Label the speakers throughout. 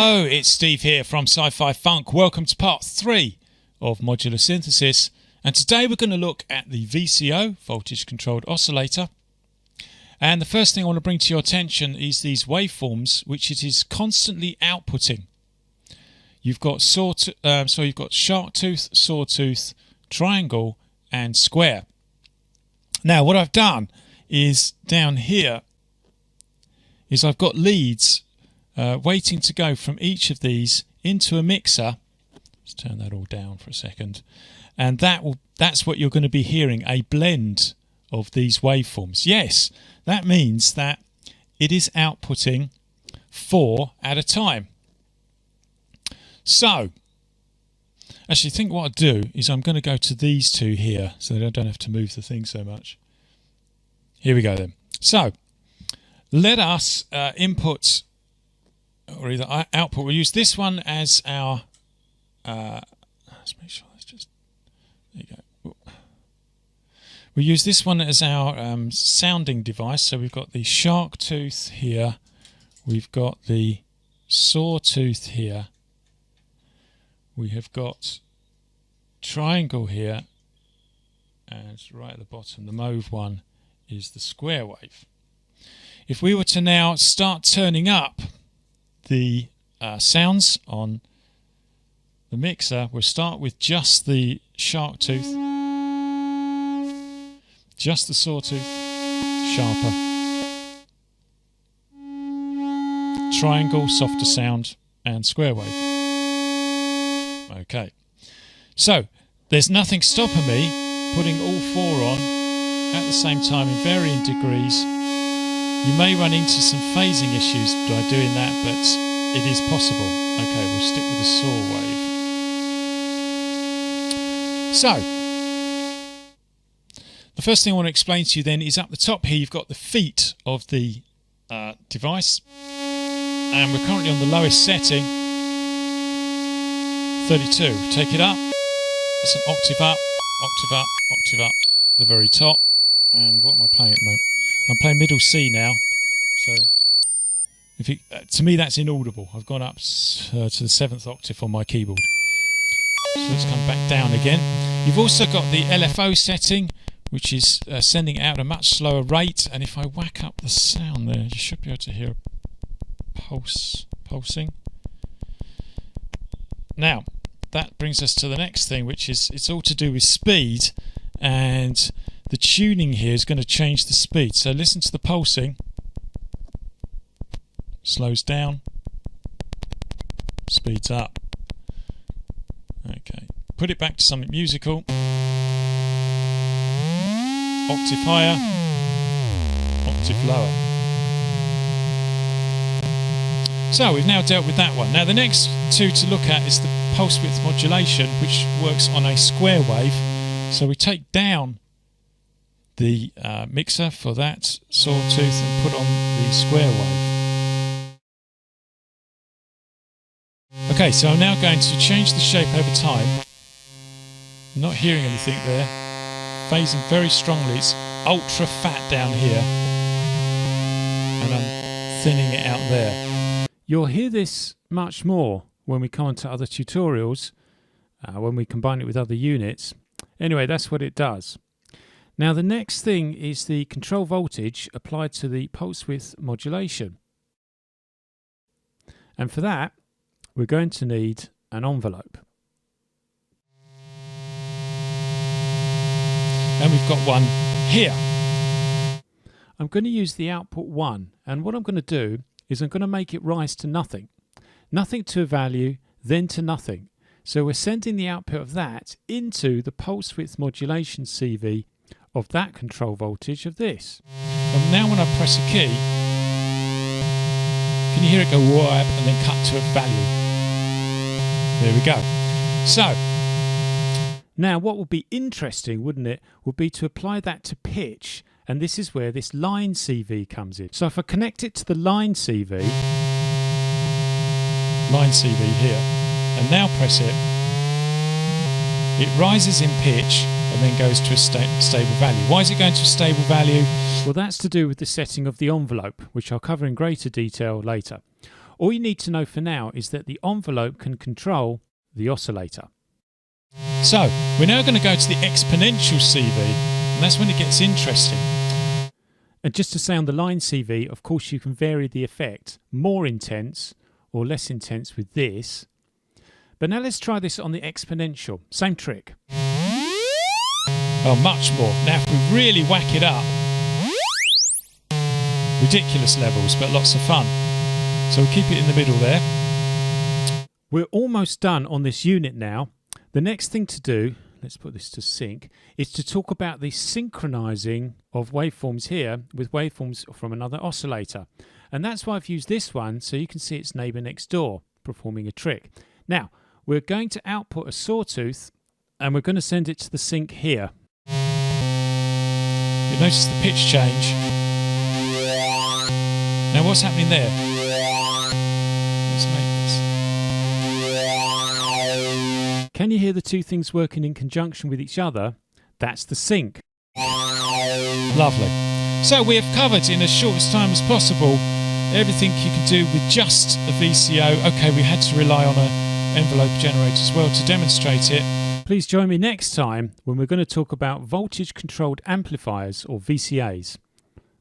Speaker 1: Hello, it's Steve here from Sci-Fi Funk. Welcome to part 3 of Modular Synthesis, and today we're going to look at the VCO, voltage controlled oscillator. And the first thing I want to bring to your attention is these waveforms which it is constantly outputting. You've got shark tooth, sawtooth, triangle and square. Now what I've done is down here is I've got leads waiting to go from each of these into a mixer. Let's turn that all down for a second, and that's what you're going to be hearing, a blend of these waveforms. Yes, that means that it is outputting 4 at a time. So actually, I think what I'll do is I'm going to go to these two here so that I don't have to move the thing so much. Here we go then. So let us input or either output. We'll use this one as our let's make sure that's just, there you go. We'll use this one as our sounding device. So we've got the shark tooth here, we've got the sawtooth here, we have got triangle here, and right at the bottom the mauve one is the square wave. If we were to now start turning up the sounds on the mixer, we'll start with just the shark tooth, just the sawtooth, sharper, triangle, softer sound, and square wave. Okay, so there's nothing stopping me putting all 4 on at the same time in varying degrees. You may run into some phasing issues by doing that, but it is possible. Okay, we'll stick with the saw wave. So, the first thing I want to explain to you then is up the top here you've got the feet of the device, and we're currently on the lowest setting, 32. Take it up, that's an octave up, octave up, octave up, the very top. And what am I playing at the moment? I'm playing middle C now, so if you, to me that's inaudible. I've gone up to the 7th octave on my keyboard. So let's come back down again. You've also got the LFO setting, which is sending out at a much slower rate, and if I whack up the sound there, you should be able to hear a pulsing. Now, that brings us to the next thing, which is it's all to do with speed, and the tuning here is going to change the speed. So listen to the pulsing. Slows down, speeds up. Okay, put it back to something musical. Octave higher, octave lower. So we've now dealt with that one. Now the next two to look at is the pulse width modulation, which works on a square wave. So we take down the mixer for that sawtooth and put on the square wave. Okay, so I'm now going to change the shape over time. I'm not hearing anything there. Phasing very strongly. It's ultra fat down here, and I'm thinning it out there. You'll hear this much more when we come on to other tutorials, when we combine it with other units. Anyway, that's what it does. Now the next thing is the control voltage applied to the pulse width modulation. And for that, we're going to need an envelope. And we've got one here. I'm going to use the output 1, and what I'm going to do is I'm going to make it rise to nothing. Nothing to a value, then to nothing. So we're sending the output of that into the pulse width modulation CV of that control voltage of this. And now when I press a key, can you hear it go whoop and then cut to a value? There we go. So now what would be interesting, wouldn't it, would be to apply that to pitch, and this is where this line CV comes in. So if I connect it to the line CV here, and now press it, it rises in pitch and then goes to a stable value. Why is it going to a stable value? Well, that's to do with the setting of the envelope, which I'll cover in greater detail later.
Speaker 2: All you need to know for now is that the envelope can control the oscillator.
Speaker 1: So we're now going to go to the exponential CV, and that's when it gets interesting.
Speaker 2: And just to say on the line CV, of course you can vary the effect, more intense or less intense with this. But now let's try this on the exponential. Same trick.
Speaker 1: Oh, much more. Now if we really whack it up, ridiculous levels, but lots of fun. So we'll keep it in the middle there.
Speaker 2: We're almost done on this unit now. The next thing to do, let's put this to sync, is to talk about the synchronizing of waveforms here with waveforms from another oscillator. And that's why I've used this one, so you can see its neighbor next door performing a trick. Now, we're going to output a sawtooth and we're going to send it to the sync here.
Speaker 1: You notice the pitch change. Now what's happening there? Let's make this.
Speaker 2: Can you hear the two things working in conjunction with each other? That's the sync.
Speaker 1: Lovely. So we have covered in as short a time as possible everything you can do with just a VCO. Okay, we had to rely on an envelope generator as well to demonstrate it.
Speaker 2: Please join me next time when we're going to talk about voltage controlled amplifiers or VCAs.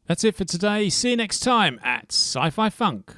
Speaker 2: That's it for today. See you next time at Sci-Fi Funk.